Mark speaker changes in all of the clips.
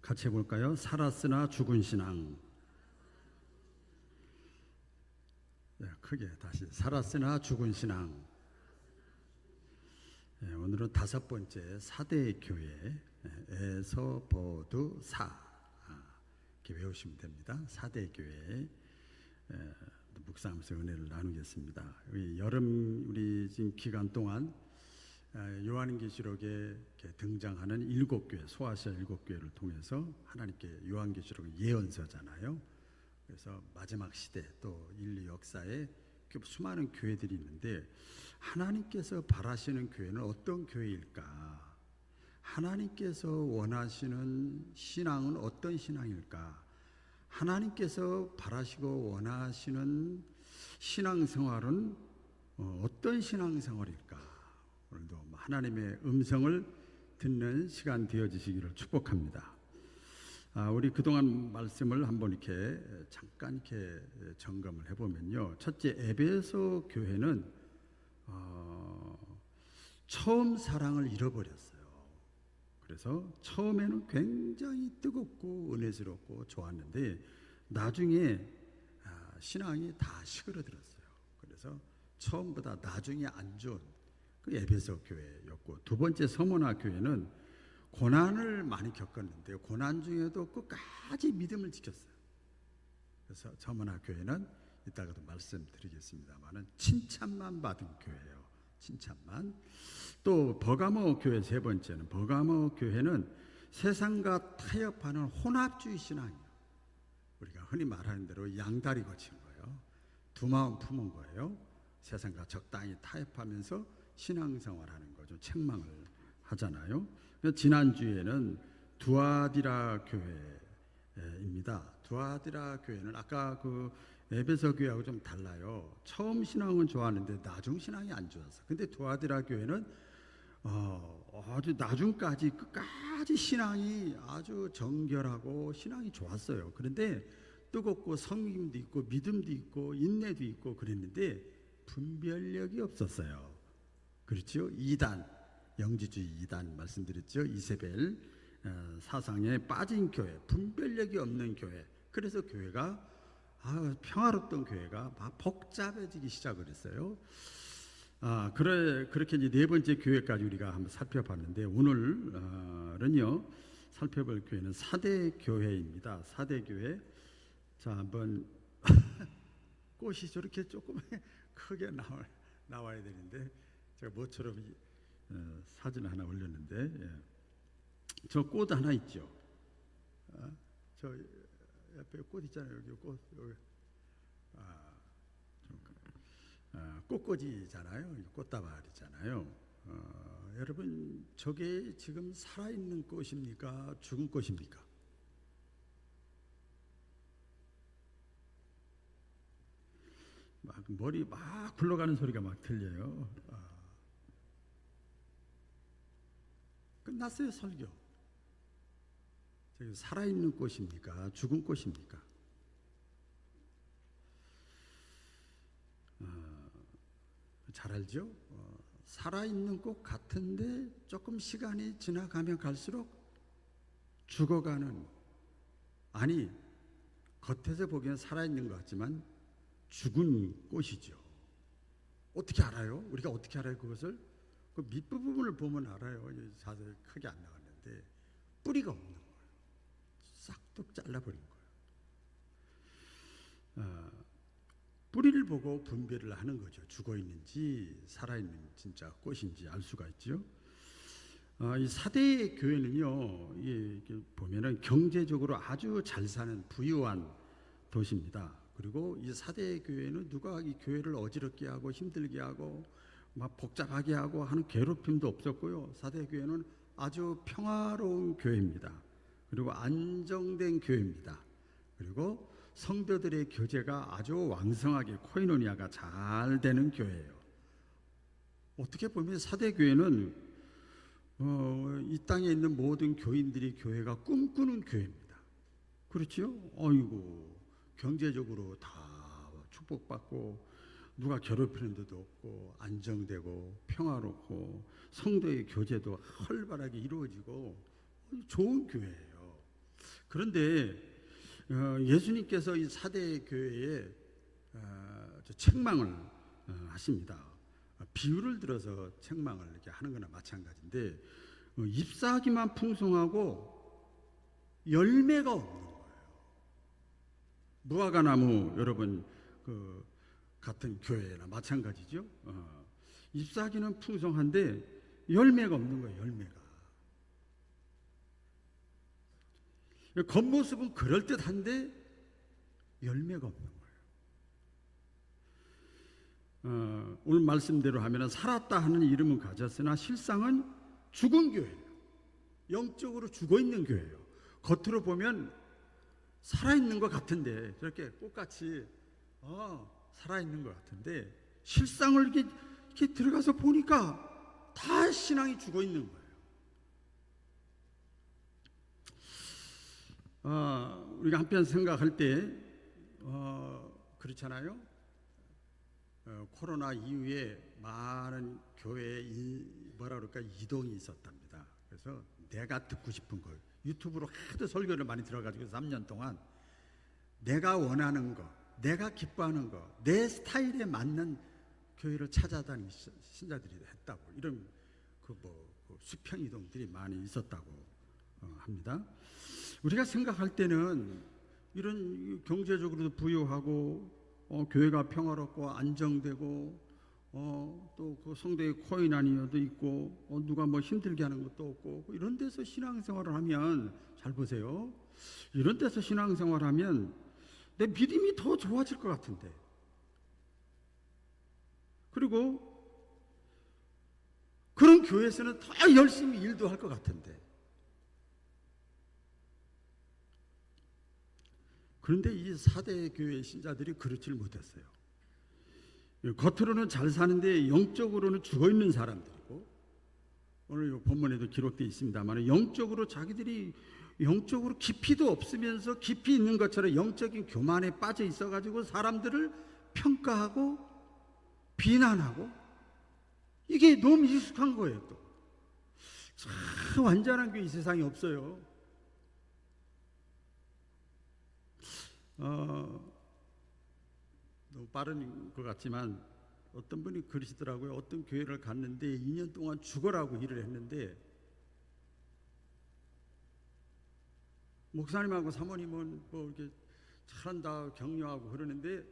Speaker 1: 같이 해볼까요? 살았으나 죽은 신앙. 네, 크게 다시 살았으나 죽은 신앙. 네, 오늘은 다섯 번째 사대 교회에서 버드 사 이렇게 외우시면 됩니다. 사대 교회 묵상하면서 은혜를 나누겠습니다. 여름 우리 지금 기간 동안 요한계시록에 등장하는 일곱 교회, 소아시아 일곱 교회를 통해서 하나님께 요한계시록은 예언서잖아요. 그래서 마지막 시대 또 인류 역사에 수많은 교회들이 있는데 하나님께서 바라시는 교회는 어떤 교회일까? 하나님께서 원하시는 신앙은 어떤 신앙일까? 하나님께서 바라시고 원하시는 신앙생활은 어떤 신앙생활일까? 오늘도 하나님의 음성을 듣는 시간 되어지시기를 축복합니다. 우리 그동안 말씀을 한번 이렇게 잠깐 이렇게 점검을 해보면요. 첫째, 에베소 교회는 처음 사랑을 잃어버렸어요. 그래서 처음에는 굉장히 뜨겁고 은혜스럽고 좋았는데 나중에 신앙이 다 시그러들었어요. 그래서 처음보다 나중에 안 좋은 그 에베소 교회였고, 두 번째 서머나 교회는 고난을 많이 겪었는데 고난 중에도 끝까지 믿음을 지켰어요. 그래서 서머나 교회는 이따가도 말씀드리겠습니다만은 칭찬만 받은 교회예요. 칭찬만. 또 버가모 교회 세 번째는, 버가모 교회는 세상과 타협하는 혼합주의 신앙이에요. 우리가 흔히 말하는 대로 양다리 거친 거예요. 두 마음 품은 거예요. 세상과 적당히 타협하면서 신앙생활하는 거죠. 책망을 하잖아요. 지난주에는 두아디라 교회입니다. 두아디라 교회는 아까 그 에베소 교회하고 좀 달라요. 처음 신앙은 좋았는데 나중 신앙이 안 좋았어. 근데 두아디라 교회는 아주 나중까지 끝까지 신앙이 아주 정결하고 신앙이 좋았어요. 그런데 뜨겁고 성김도 있고 믿음도 있고 인내도 있고 그랬는데 분별력이 없었어요. 그렇죠? 이단, 영지주의 이단 말씀드렸죠. 이세벨 사상에 빠진 교회, 분별력이 없는 교회. 그래서 교회가 평화롭던 교회가 막 복잡해지기 시작을 했어요. 그렇게 이제 네 번째 교회까지 우리가 한번 살펴봤는데 오늘은요 살펴볼 교회는 사대 교회입니다. 사대 교회. 자, 한번 꽃이 저렇게 조금 크게 나와야 되는데 제가 모처럼 사진 하나 올렸는데 저 꽃 하나 있죠. 저 옆에 꽃 있잖아요. 여기 꽃 여기 꽃꽂이잖아요. 꽃다발이잖아요. 여러분 저게 지금 살아있는 꽃입니까? 죽은 꽃입니까? 막 머리 막 굴러가는 소리가 막 들려요. 끝났어요. 설교. 저기 살아있는 꽃입니까? 죽은 꽃입니까? 잘 알죠? 살아있는 꽃 같은데 조금 시간이 지나가면 갈수록 죽어가는, 아니 겉에서 보기엔 살아있는 것 같지만 죽은 꽃이죠. 어떻게 알아요? 우리가 어떻게 알아요 그것을? 그 밑부분을 보면 알아요. 자세히 크게 안 나왔는데 뿌리가 없는 거예요. 싹둑 잘라버린 거예요. 뿌리를 보고 분별을 하는 거죠. 죽어있는지 살아있는 진짜 꽃인지 알 수가 있죠. 이 사대 교회는요, 보면은 경제적으로 아주 잘 사는 부유한 도시입니다. 그리고 이 사대 교회는 누가 이 교회를 어지럽게 하고 힘들게 하고 막 복잡하게 하고 하는 괴롭힘도 없었고요. 사대 교회는 아주 평화로운 교회입니다. 그리고 안정된 교회입니다. 그리고 성도들의 교제가 아주 왕성하게 코이노니아가 잘 되는 교회예요. 어떻게 보면 사대 교회는 이 땅에 있는 모든 교인들이 교회가 꿈꾸는 교회입니다. 그렇죠? 어이구, 경제적으로 다 축복받고 누가 괴롭히는 데도 없고 안정되고 평화롭고 성도의 교제도 활발하게 이루어지고 좋은 교회예요. 그런데 예수님께서 이 사대 교회에 책망을 하십니다. 비유를 들어서 책망을 이렇게 하는 거나 마찬가지인데 잎사귀만 풍성하고 열매가 없는 거예요. 무화과나무 여러분 그 같은 교회나 마찬가지죠. 잎사귀는 풍성한데 열매가 없는 거예요. 열매가. 겉모습은 그럴듯한데 열매가 없는 거예요. 오늘 말씀대로 하면 살았다 하는 이름은 가졌으나 실상은 죽은 교회예요. 영적으로 죽어있는 교회예요. 겉으로 보면 살아있는 것 같은데 저렇게 꽃같이 살아있는 것 같은데 실상을 이렇게 들어가서 보니까 다 신앙이 죽어있는 거예요. 우리가 한편 생각할 때 그렇잖아요. 코로나 이후에 많은 교회에 이동이 있었답니다. 그래서 내가 듣고 싶은 거 유튜브로 하도 설교를 많이 들어가지고 3년 동안 내가 원하는 거, 내가 기뻐하는 거, 내 스타일에 맞는 교회를 찾아다니는 신자들이 했다고 이런 수평 이동들이 많이 있었다고 합니다. 우리가 생각할 때는 이런 경제적으로도 부유하고 교회가 평화롭고 안정되고 또 그 성도의 코인아니어도 있고 누가 힘들게 하는 것도 없고 이런 데서 신앙생활을 하면 잘 보세요. 이런 데서 신앙생활을 하면 내 믿음이 더 좋아질 것 같은데 그리고 그런 교회에서는 더 열심히 일도 할 것 같은데 그런데 이 4대 교회 신자들이 그렇지를 못했어요. 겉으로는 잘 사는데 영적으로는 죽어있는 사람들이고 오늘 본문에도 기록되어 있습니다만 영적으로 자기들이 영적으로 깊이도 없으면서 깊이 있는 것처럼 영적인 교만에 빠져 있어가지고 사람들을 평가하고 비난하고 이게 너무 익숙한 거예요. 또 참 완전한 교회 이 세상에 없어요. 너무 빠른 것 같지만 어떤 분이 그러시더라고요. 어떤 교회를 갔는데 2년 동안 죽어라고 일을 했는데 목사님하고 사모님은 이렇게 잘한다 격려하고 그러는데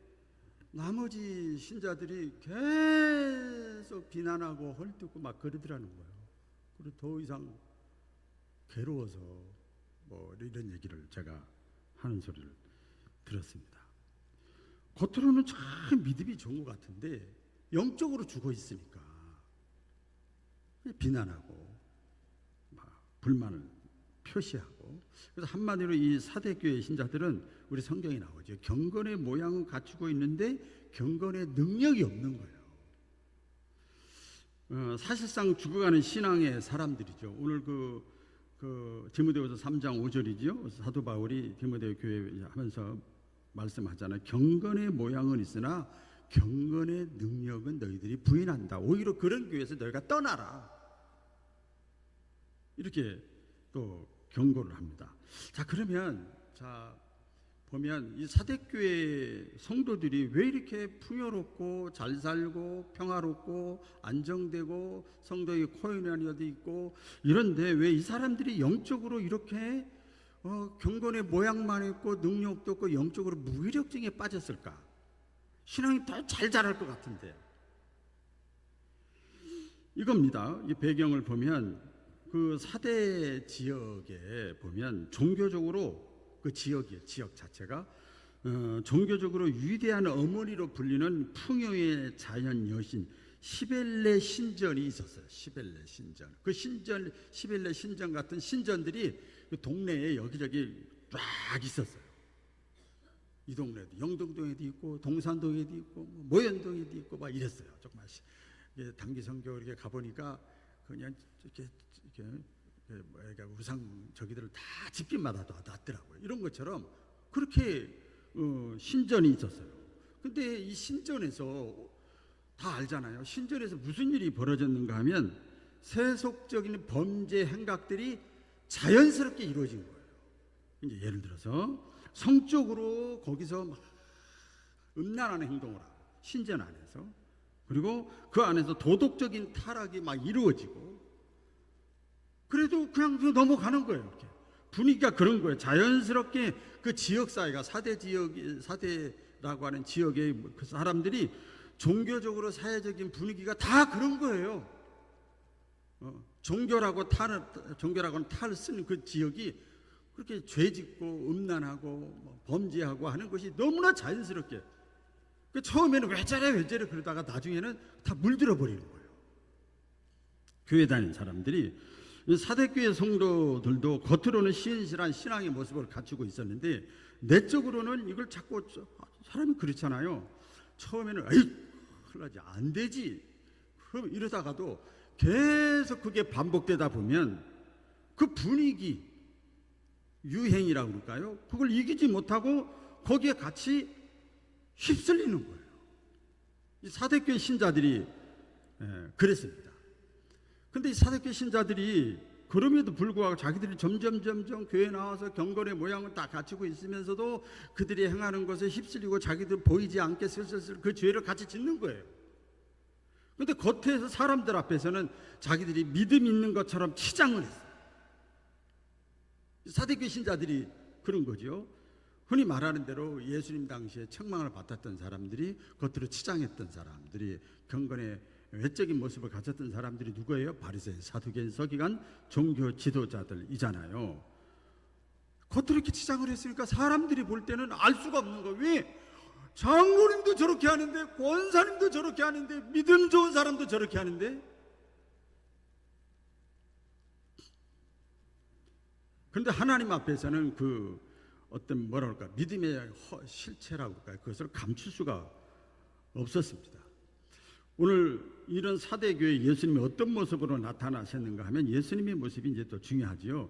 Speaker 1: 나머지 신자들이 계속 비난하고 헐뜯고 막 그러더라는 거예요. 그리고 더 이상 괴로워서 이런 얘기를 제가 하는 소리를 들었습니다. 겉으로는 참 믿음이 좋은 것 같은데 영적으로 죽어 있으니까 비난하고 불만을 표시하고 그래서 한마디로 이 사대교회 신자들은 우리 성경에 나오죠. 경건의 모양은 갖추고 있는데 경건의 능력이 없는 거예요. 사실상 죽어가는 신앙의 사람들이죠. 오늘 디모데후서 3장 5절이죠. 사도 바울이 디모데 교회 하면서 말씀하잖아요. 경건의 모양은 있으나 경건의 능력은 너희들이 부인한다. 오히려 그런 교회에서 너희가 떠나라. 이렇게 또 경고를 합니다. 자, 그러면 보면 이 사대교회 성도들이 왜 이렇게 풍요롭고 잘 살고 평화롭고 안정되고 성도의 코인아니어도 있고 이런데 왜 이 사람들이 영적으로 이렇게 경건의 모양만 있고 능력도 없고 영적으로 무기력증에 빠졌을까? 신앙이 더 잘 자랄 것 같은데 이겁니다. 이 배경을 보면 그 사대 지역에 보면 종교적으로 그 지역 자체가 종교적으로 위대한 어머니로 불리는 풍요의 자연 여신 시벨레 신전이 있었어요. 시벨레 신전. 그 신전, 시벨레 신전 같은 신전들이 그 동네에 여기저기 쫙 있었어요. 이 동네도 영등동에도 있고 동산동에도 있고 모현동에도 있고 막 이랬어요. 정말 단기 선교 이렇게 가보니까 그냥 이렇게 우상 저기들을 다 집집마다 놨더라고요. 이런 것처럼 그렇게 신전이 있었어요. 근데 이 신전에서 다 알잖아요. 신전에서 무슨 일이 벌어졌는가 하면 세속적인 범죄 행각들이 자연스럽게 이루어진 거예요. 이제 예를 들어서 성적으로 거기서 막 음란하는 행동을 하고 신전 안에서, 그리고 그 안에서 도덕적인 타락이 막 이루어지고, 그래도 그냥 넘어가는 거예요. 이렇게 분위기가 그런 거예요. 자연스럽게 그 지역 사회가 사대라고 하는 지역의 그 사람들이 종교적으로 사회적인 분위기가 다 그런 거예요. 종교라고는 탈을 쓰는 그 지역이 그렇게 죄짓고 음란하고 범죄하고 하는 것이 너무나 자연스럽게, 처음에는 왜 저래 그러다가 나중에는 다 물들어 버리는 거예요. 교회 다니는 사람들이, 사대교회 성도들도 겉으로는 신실한 신앙의 모습을 갖추고 있었는데 내적으로는 이걸 자꾸, 사람이 그렇잖아요. 처음에는 에이 큰일나지 안 되지, 그럼 이러다가도 계속 그게 반복되다 보면 그 분위기, 유행이라고 그럴까요? 그걸 이기지 못하고 거기에 같이 휩쓸리는 거예요. 이 사대교회 신자들이 그랬습니다. 근데 이 사대교회 신자들이 그럼에도 불구하고 자기들이 점점 교회에 나와서 경건의 모양을 다 갖추고 있으면서도 그들이 행하는 것에 휩쓸리고 자기들 보이지 않게 슬슬 그 죄를 같이 짓는 거예요. 근데 겉에서 사람들 앞에서는 자기들이 믿음 있는 것처럼 치장을 했어요. 사대교회 신자들이 그런 거죠. 흔히 말하는 대로 예수님 당시에 책망을 받았던 사람들이, 겉으로 치장했던 사람들이, 경건의 외적인 모습을 가졌던 사람들이 누구예요? 바리새인, 사두개인, 서기관, 종교 지도자들이잖아요. 겉으로 이렇게 치장을 했으니까 사람들이 볼 때는 알 수가 없는 거예요. 왜? 장로님도 저렇게 하는데, 권사님도 저렇게 하는데, 믿음 좋은 사람도 저렇게 하는데. 그런데 하나님 앞에서는 그 어떤 뭐랄까 믿음의 실체라고 할까요? 그것을 감출 수가 없었습니다. 오늘 이런 사대교회 예수님이 어떤 모습으로 나타나셨는가 하면, 예수님의 모습이 이제 또 중요하지요.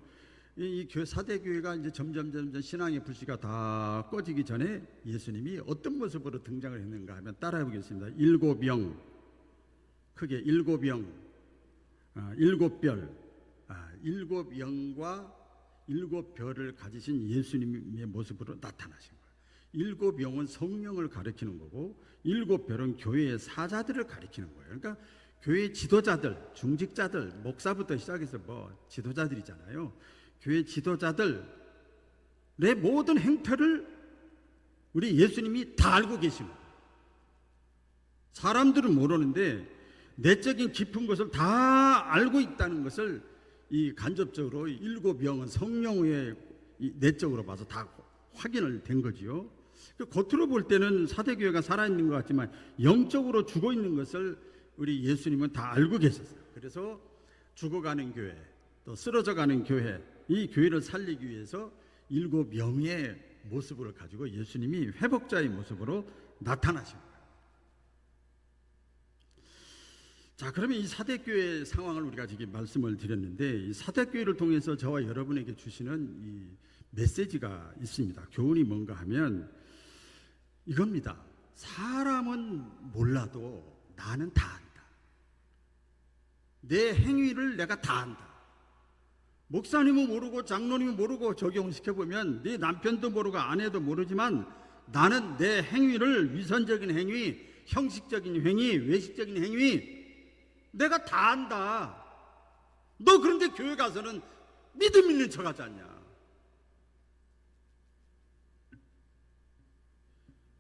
Speaker 1: 이 사대교회가 이제 점점 신앙의 불씨가 다 꺼지기 전에 예수님이 어떤 모습으로 등장을 했는가 하면, 따라해 보겠습니다. 일곱 영, 크게 일곱 영, 일곱 별, 일곱 영과 일곱 별을 가지신 예수님의 모습으로 나타나신 거예요. 일곱 영은 성령을 가리키는 거고, 일곱 별은 교회의 사자들을 가리키는 거예요. 그러니까 교회 지도자들, 중직자들, 목사부터 시작해서 지도자들이잖아요. 교회 지도자들의 모든 행태를 우리 예수님이 다 알고 계시는 거예요. 사람들은 모르는데 내적인 깊은 것을 다 알고 있다는 것을 이 간접적으로 일곱 영은 성령의 내적으로 봐서 다 확인을 된 거지요. 겉으로 볼 때는 사대교회가 살아있는 것 같지만 영적으로 죽어 있는 것을 우리 예수님은 다 알고 계셨어요. 그래서 죽어가는 교회, 또 쓰러져가는 교회, 이 교회를 살리기 위해서 일곱 영의 모습을 가지고 예수님이 회복자의 모습으로 나타나신 거예요. 자, 그러면 이 사대교회 상황을 우리가 지금 말씀을 드렸는데, 이 사대교회를 통해서 저와 여러분에게 주시는 이 메시지가 있습니다. 교훈이 뭔가 하면 이겁니다. 사람은 몰라도 나는 다 안다. 내 행위를 내가 다 안다. 목사님은 모르고 장로님은 모르고 적용시켜보면 네 남편도 모르고 아내도 모르지만 나는 내 행위를, 위선적인 행위, 형식적인 행위, 외식적인 행위 내가 다 안다. 너 그런데 교회 가서는 믿음 있는 척 하지 않냐.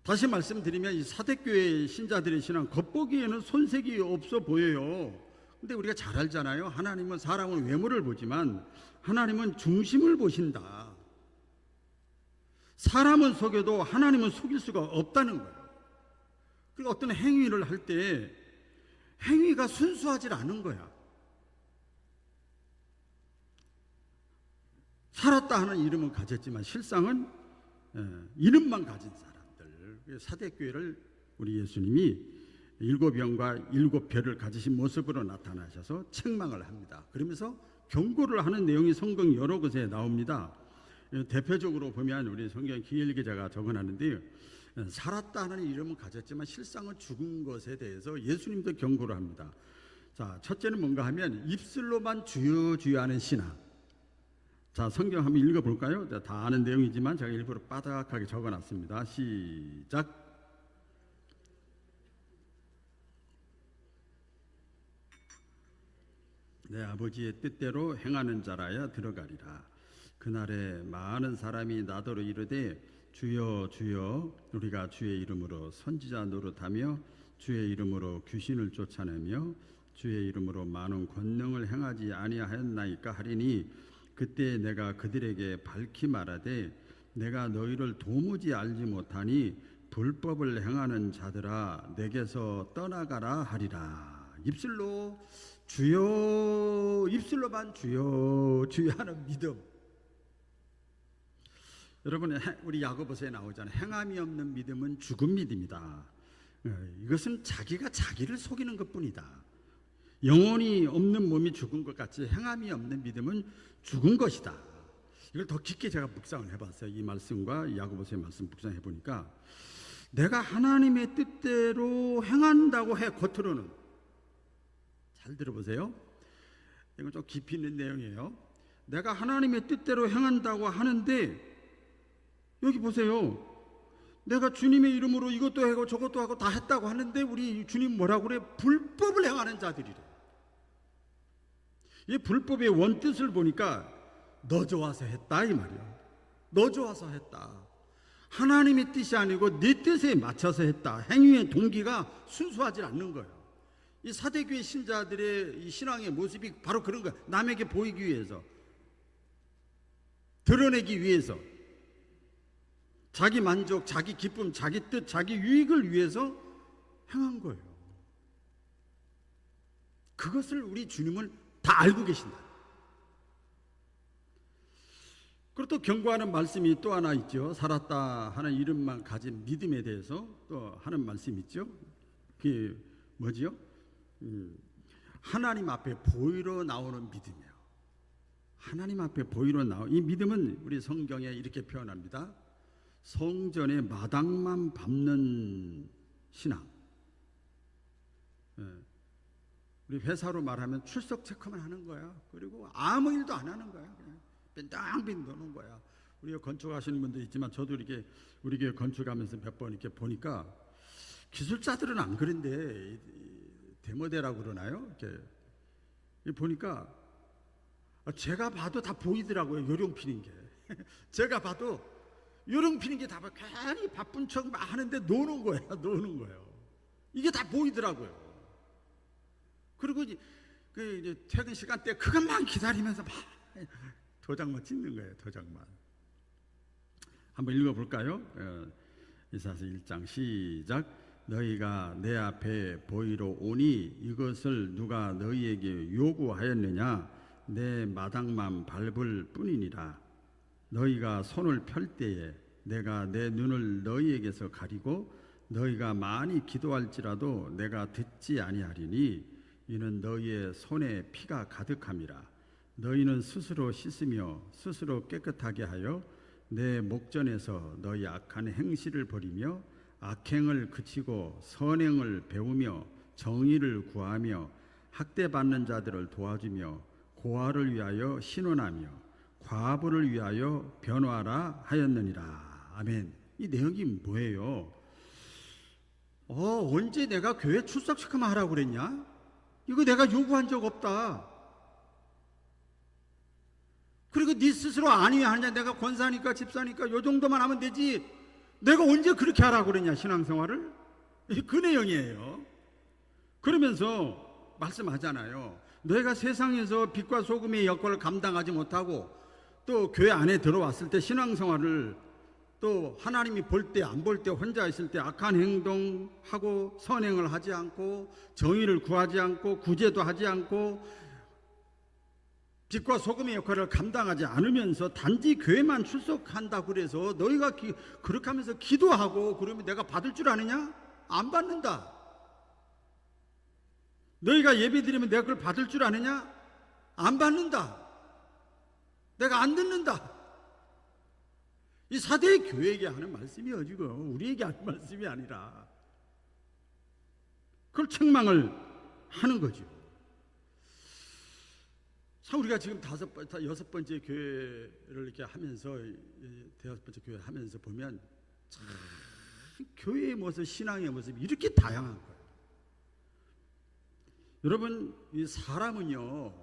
Speaker 1: 다시 말씀드리면 이 사대교회 신자들의 신앙 겉보기에는 손색이 없어 보여요. 근데 우리가 잘 알잖아요. 하나님은 사람은 외모를 보지만 하나님은 중심을 보신다. 사람은 속여도 하나님은 속일 수가 없다는 거예요. 그러니까 어떤 행위를 할 때 행위가 순수하지 않은 거야. 살았다 하는 이름은 가졌지만 실상은 이름만 가진 사람들. 사대교회를 우리 예수님이 일곱 영과 일곱 별을 가지신 모습으로 나타나셔서 책망을 합니다. 그러면서 경고를 하는 내용이 성경 여러 곳에 나옵니다. 대표적으로 보면 우리 성경 기일 기자가 적어놨는데요. 살았다 하는 이름은 가졌지만 실상은 죽은 것에 대해서 예수님도 경고를 합니다. 자, 첫째는 뭔가 하면 입술로만 주여 주여 하는 신앙. 자, 성경 한번 읽어볼까요? 다 아는 내용이지만 제가 일부러 빠닥하게 적어놨습니다. 시작. 내 아버지의 뜻대로 행하는 자라야 들어가리라. 그날에 많은 사람이 나더러 이르되 주여 주여 우리가 주의 이름으로 선지자 노릇하며 주의 이름으로 귀신을 쫓아내며 주의 이름으로 많은 권능을 행하지 아니하였나이까 하리니 그때 내가 그들에게 밝히 말하되 내가 너희를 도무지 알지 못하니 불법을 행하는 자들아 내게서 떠나가라 하리라. 입술로 주여, 입술로만 주여 주여 하는 믿음. 여러분, 우리 야고보서에 나오잖아요. 행함이 없는 믿음은 죽은 믿음이다. 이것은 자기가 자기를 속이는 것뿐이다. 영혼이 없는 몸이 죽은 것 같이 행함이 없는 믿음은 죽은 것이다. 이걸 더 깊게 제가 묵상을 해봤어요. 이 말씀과 야고보서의 말씀 묵상해 보니까 내가 하나님의 뜻대로 행한다고 해. 겉으로는 잘 들어보세요. 이건 좀 깊이 있는 내용이에요. 내가 하나님의 뜻대로 행한다고 하는데 여기 보세요. 내가 주님의 이름으로 이것도 하고 저것도 하고 다 했다고 하는데 우리 주님 뭐라고 그래? 불법을 행하는 자들이래. 이 불법의 원뜻을 보니까 너 좋아서 했다 이 말이야. 너 좋아서 했다. 하나님의 뜻이 아니고 네 뜻에 맞춰서 했다. 행위의 동기가 순수하지 않는 거예요. 이 사대교회 신자들의 이 신앙의 모습이 바로 그런 거야. 남에게 보이기 위해서, 드러내기 위해서, 자기 만족, 자기 기쁨, 자기 뜻, 자기 유익을 위해서 행한 거예요. 그것을 우리 주님은 다 알고 계신다. 그리고 또 경고하는 말씀이 또 하나 있죠. 살았다 하는 이름만 가진 믿음에 대해서 또 하는 말씀이 있죠. 그게 뭐지요? 하나님 앞에 보이러 나오는 믿음이에요. 하나님 앞에 보이러 나오는 이 믿음은 우리 성경에 이렇게 표현합니다. 성전의 마당만 밟는 신앙. 우리 회사로 말하면 출석 체크만 하는 거야. 그리고 아무 일도 안 하는 거야. 그냥 빈땅빈 도는 거야. 우리가 건축하시는 분도 있지만 저도 이렇게 우리 교회 건축하면서 몇 번 이렇게 보니까 기술자들은 안 그런데 데모데라고 그러나요? 이렇게 보니까 제가 봐도 다 보이더라고요. 요령 피는 게. 제가 봐도 요령 피는 게 다 괜히 바쁜 척 막 하는데 노는 거야. 노는 거예요. 이게 다 보이더라고요. 그리고 이제 퇴근 시간 때 그것만 기다리면서 막 도장만 찍는 거예요. 도장만. 한번 읽어볼까요? 이사야서 1장 시작. 너희가 내 앞에 보이러 오니 이것을 누가 너희에게 요구하였느냐? 내 마당만 밟을 뿐이니라. 너희가 손을 펼 때에 내가 내 눈을 너희에게서 가리고 너희가 많이 기도할지라도 내가 듣지 아니하리니 이는 너희의 손에 피가 가득함이라. 너희는 스스로 씻으며 스스로 깨끗하게 하여 내 목전에서 너희 악한 행실을 버리며 악행을 그치고 선행을 배우며 정의를 구하며 학대받는 자들을 도와주며 고아를 위하여 신원하며 과부를 위하여 변호하라 하였느니라. 아멘. 이 내용이 뭐예요? 언제 내가 교회 출석 체크만 하라고 그랬냐? 이거 내가 요구한 적 없다. 그리고 네 스스로 아니 왜 하느냐? 내가 권사니까 집사니까 요 정도만 하면 되지. 내가 언제 그렇게 하라고 그랬냐? 신앙생활을? 그 내용이에요. 그러면서 말씀하잖아요. 너희가 세상에서 빛과 소금의 역할을 감당하지 못하고 또 교회 안에 들어왔을 때 신앙생활을 또 하나님이 볼 때 안 볼 때 혼자 있을 때 악한 행동하고 선행을 하지 않고 정의를 구하지 않고 구제도 하지 않고 빛과 소금의 역할을 감당하지 않으면서 단지 교회만 출석한다고 그래서 너희가 그렇게 하면서 기도하고 그러면 내가 받을 줄 아느냐? 안 받는다. 너희가 예배드리면 내가 그걸 받을 줄 아느냐? 안 받는다. 내가 안 듣는다. 이 사대의 교회에게 하는 말씀이에요. 지금 우리에게 하는 말씀이 아니라 그걸 책망을 하는 거죠. 우리가 지금 여섯 번째 교회를 이렇게 하면서, 대여섯 번째 교회 하면서 보면 참 교회의 모습, 신앙의 모습이 이렇게 다양한 거예요. 여러분, 이 사람은요,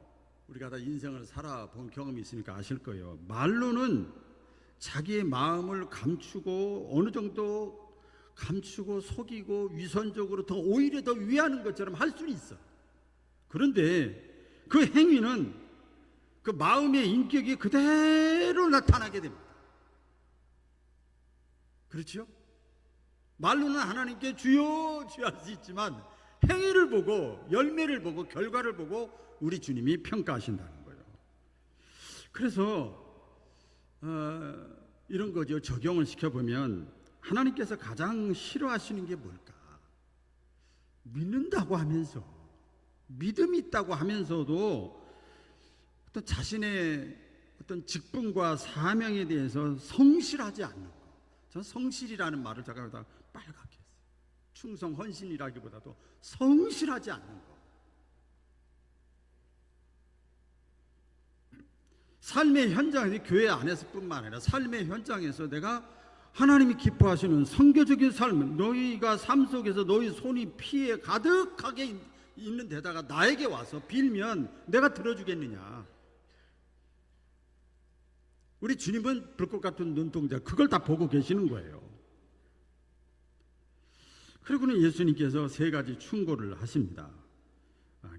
Speaker 1: 우리가 다 인생을 살아본 경험이 있으니까 아실 거예요. 말로는 자기의 마음을 감추고 어느 정도 감추고 속이고 위선적으로 오히려 더 위하는 것처럼 할 수는 있어. 그런데 그 행위는 그 마음의 인격이 그대로 나타나게 됩니다. 그렇죠? 말로는 하나님께 주여 주여 할 수 있지만 행위를 보고 열매를 보고 결과를 보고 우리 주님이 평가하신다는 거예요. 그래서 이런 거죠. 적용을 시켜보면 하나님께서 가장 싫어하시는 게 뭘까? 믿는다고 하면서, 믿음이 있다고 하면서도 어떤 자신의 어떤 직분과 사명에 대해서 성실하지 않는 것. 저는 성실이라는 말을 제가 빨갛게 했어요. 충성, 헌신이라기보다도 성실하지 않는 것. 삶의 현장에서, 교회 안에서뿐만 아니라 삶의 현장에서 내가 하나님이 기뻐하시는 선교적인 삶, 너희가 삶 속에서 너희 손이 피에 가득하게 있는 데다가 나에게 와서 빌면 내가 들어주겠느냐. 우리 주님은 불꽃 같은 눈동자, 그걸 다 보고 계시는 거예요. 그리고는 예수님께서 세 가지 충고를 하십니다.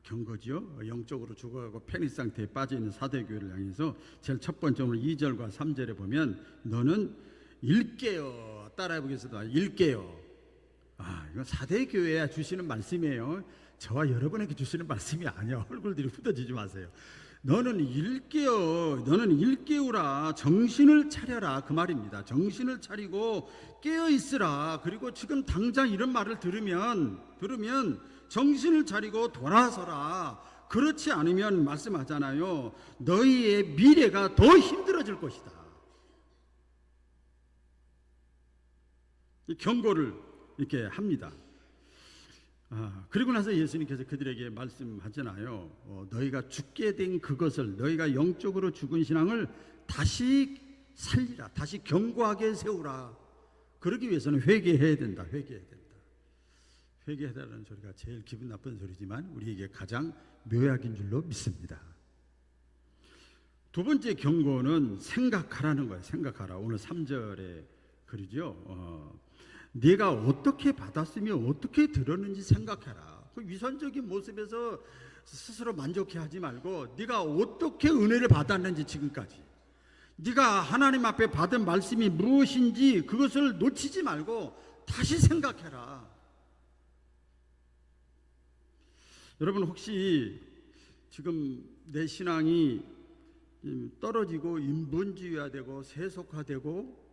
Speaker 1: 경고지요. 영적으로 죽어가고 패닉 상태에 빠져있는 사대교회를 향해서 제일 첫 번째 오늘 2절과 3절에 보면 너는 일깨어, 따라해보겠습니다. 일깨어. 이건 사대교회에 주시는 말씀이에요. 저와 여러분에게 주시는 말씀이 아니에요. 얼굴들이 후더지지 마세요. 너는 일깨어, 너는 일깨우라, 정신을 차려라, 그 말입니다. 정신을 차리고 깨어 있으라. 그리고 지금 당장 이런 말을 들으면 정신을 차리고 돌아서라. 그렇지 않으면 말씀하잖아요. 너희의 미래가 더 힘들어질 것이다. 이 경고를 이렇게 합니다. 그리고 나서 예수님께서 그들에게 말씀하잖아요. 너희가 죽게 된 그것을, 너희가 영적으로 죽은 신앙을 다시 살리라, 다시 견고하게 세우라. 그러기 위해서는 회개해야 된다. 회개해달라는 소리가 제일 기분 나쁜 소리지만 우리에게 가장 묘약인 줄로 믿습니다. 두 번째 경고는 생각하라는 거예요. 생각하라. 오늘 3절에 그러죠. 네가 어떻게 받았으며 어떻게 들었는지 생각해라. 그 위선적인 모습에서 스스로 만족해하지 말고 네가 어떻게 은혜를 받았는지, 지금까지 네가 하나님 앞에 받은 말씀이 무엇인지 그것을 놓치지 말고 다시 생각해라. 여러분, 혹시 지금 내 신앙이 떨어지고 인본주의화되고 세속화되고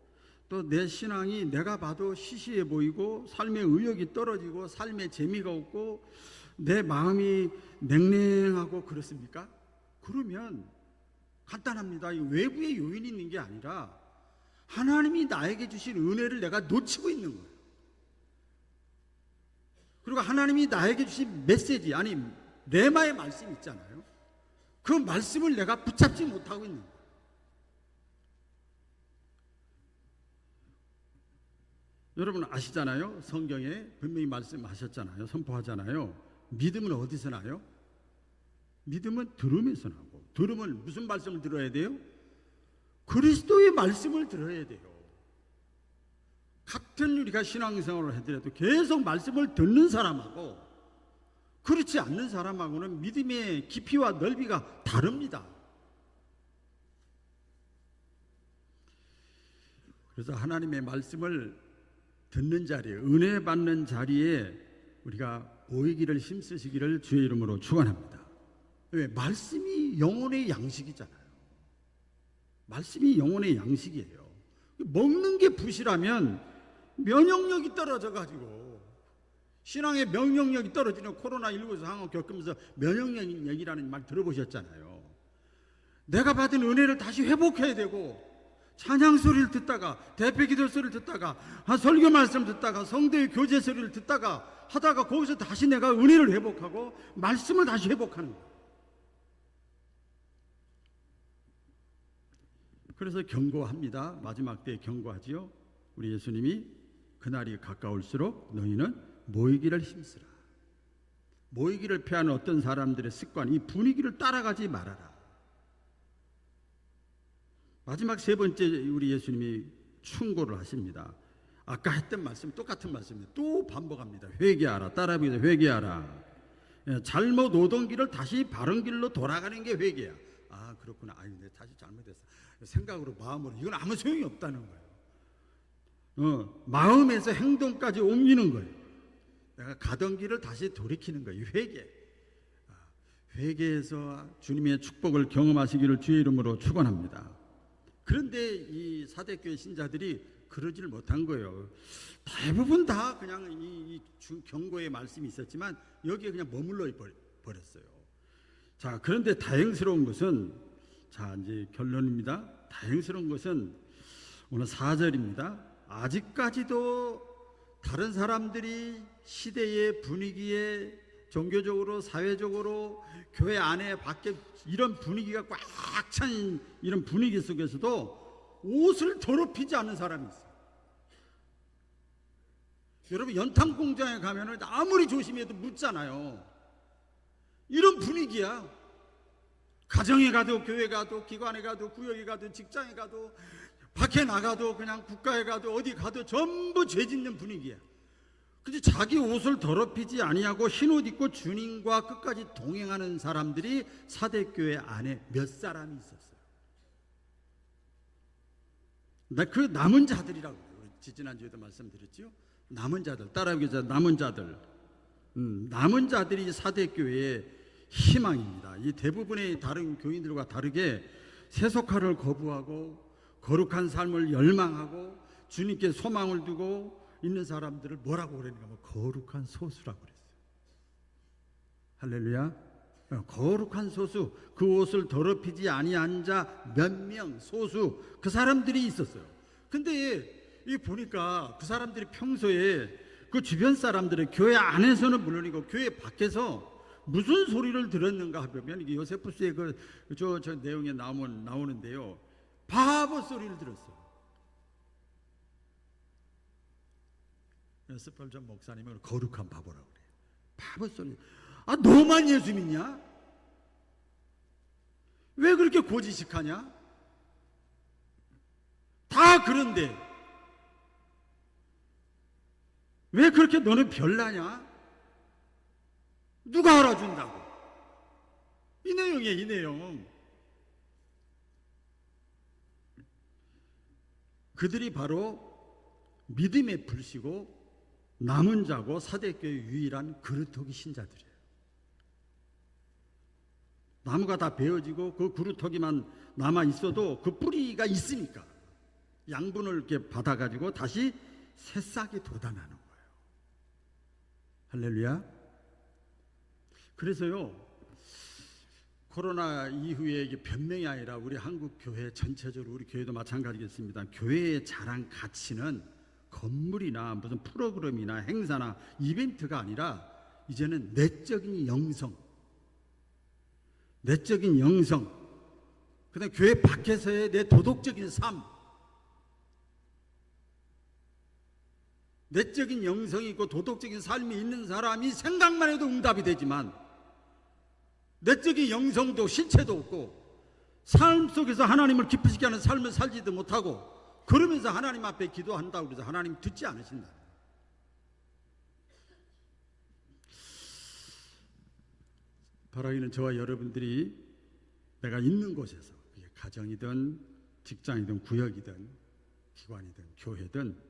Speaker 1: 또 내 신앙이 내가 봐도 시시해 보이고 삶의 의욕이 떨어지고 삶의 재미가 없고 내 마음이 냉랭하고 그렇습니까? 그러면 간단합니다. 외부의 요인이 있는 게 아니라 하나님이 나에게 주신 은혜를 내가 놓치고 있는 거예요. 그리고 하나님이 나에게 주신 메시지, 아니 레마의 말씀 있잖아요. 그 말씀을 내가 붙잡지 못하고 있는 거예요. 여러분 아시잖아요. 성경에 분명히 말씀하셨잖아요. 선포하잖아요. 믿음은 어디서 나요? 믿음은 들으면서 나고, 들으면 무슨 말씀을 들어야 돼요? 그리스도의 말씀을 들어야 돼요. 같은 우리가 신앙생활을 하더라도 계속 말씀을 듣는 사람하고 그렇지 않는 사람하고는 믿음의 깊이와 넓이가 다릅니다. 그래서 하나님의 말씀을 듣는 자리에, 은혜 받는 자리에 우리가 모이기를 힘쓰시기를 주의 이름으로 축원합니다. 왜? 말씀이 영혼의 양식이잖아요. 말씀이 영혼의 양식이에요. 먹는 게 부실하면 면역력이 떨어져가지고, 신앙의 면역력이 떨어지는 코로나19 상황을 겪으면서 면역력이라는 말 들어보셨잖아요. 내가 받은 은혜를 다시 회복해야 되고, 찬양 소리를 듣다가, 대표 기도 소리를 듣다가, 설교 말씀 듣다가, 성도의 교제 소리를 듣다가 하다가 거기서 다시 내가 은혜를 회복하고 말씀을 다시 회복하는 거예요. 그래서 경고합니다. 마지막 때에 경고하지요. 우리 예수님이 그날이 가까울수록 너희는 모이기를 힘쓰라. 모이기를 피하는 어떤 사람들의 습관, 이 분위기를 따라가지 말아라. 마지막 세 번째 우리 예수님이 충고를 하십니다. 아까 했던 말씀 똑같은 말씀입니다. 또 반복합니다. 회개하라. 따라합니다. 회개하라. 잘못 오던 길을 다시 바른 길로 돌아가는 게 회개야. 아 그렇구나. 아유 내가 다시 잘못했어. 생각으로 마음으로 이건 아무 소용이 없다는 거예요. 마음에서 행동까지 옮기는 거예요. 내가 가던 길을 다시 돌이키는 거예요. 회개. 회개해서 주님의 축복을 경험하시기를 주의 이름으로 축원합니다. 그런데 이 사대교회 신자들이 그러지를 못한 거예요. 대부분 다 그냥 이 경고의 말씀이 있었지만 여기에 그냥 머물러 버렸어요. 자, 그런데 다행스러운 것은, 자 이제 결론입니다. 다행스러운 것은 오늘 4절입니다. 아직까지도 다른 사람들이 시대의 분위기에 종교적으로 사회적으로 교회 안에 밖에 이런 분위기가 꽉 찬 이런 분위기 속에서도 옷을 더럽히지 않는 사람이 있어요. 여러분 연탄 공장에 가면은 아무리 조심해도 묻잖아요. 이런 분위기야. 가정에 가도 교회 가도 기관에 가도 구역에 가도 직장에 가도 밖에 나가도 그냥 국가에 가도 어디 가도 전부 죄 짓는 분위기야. 근데 자기 옷을 더럽히지 아니하고 흰옷 입고 주님과 끝까지 동행하는 사람들이 사대교회 안에 몇 사람이 있었어요. 그 남은 자들이라고 지지난주에도 말씀드렸죠. 남은 자들, 따라하기자 남은 자들. 남은 자들이 사대교회의 희망입니다. 이 대부분의 다른 교인들과 다르게 세속화를 거부하고 거룩한 삶을 열망하고 주님께 소망을 두고 있는 사람들을 뭐라고 그러는가 하면 거룩한 소수라고 그랬어요. 할렐루야. 거룩한 소수, 그 옷을 더럽히지 아니한 자 몇 명, 소수, 그 사람들이 있었어요. 근데 이 보니까 그 사람들이 평소에 그 주변 사람들의 교회 안에서는 물론이고 교회 밖에서 무슨 소리를 들었는가 하면 이게 요세푸스의 저 내용에 나오는데요. 바보 소리를 들었어요. 스펄전 목사님은 거룩한 바보라고 그래요. 바보 소리. 아 너만 예수 믿냐? 왜 그렇게 고지식하냐? 다 그런데 왜 그렇게 너는 별나냐? 누가 알아준다고? 이 내용이에요. 이 내용. 그들이 바로 믿음의 불씨고 남은 자고 사대교의 유일한 그루터기 신자들이에요. 나무가 다 베어지고 그 그루터기만 남아 있어도 그 뿌리가 있으니까 양분을 이렇게 받아가지고 다시 새싹이 돋아나는 거예요. 할렐루야. 그래서요 코로나 이후에 이게 변명이 아니라 우리 한국 교회 전체적으로 우리 교회도 마찬가지겠습니다. 교회의 자랑 가치는 건물이나 무슨 프로그램이나 행사나 이벤트가 아니라 이제는 내적인 영성, 그다음 교회 밖에서의 내 도덕적인 삶, 내적인 영성이 있고 도덕적인 삶이 있는 사람이 생각만 해도 응답이 되지만 내적인 영성도 실체도 없고 삶 속에서 하나님을 기쁘시게 하는 삶을 살지도 못하고 그러면서 하나님 앞에 기도한다고 해서 하나님 듣지 않으신다. 바라기는 저와 여러분들이 내가 있는 곳에서 그게 가정이든 직장이든 구역이든 기관이든 교회든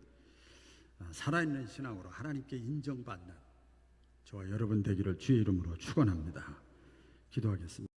Speaker 1: 살아있는 신앙으로 하나님께 인정받는 저와 여러분 되기를 주의 이름으로 축원합니다. 기도하겠습니다.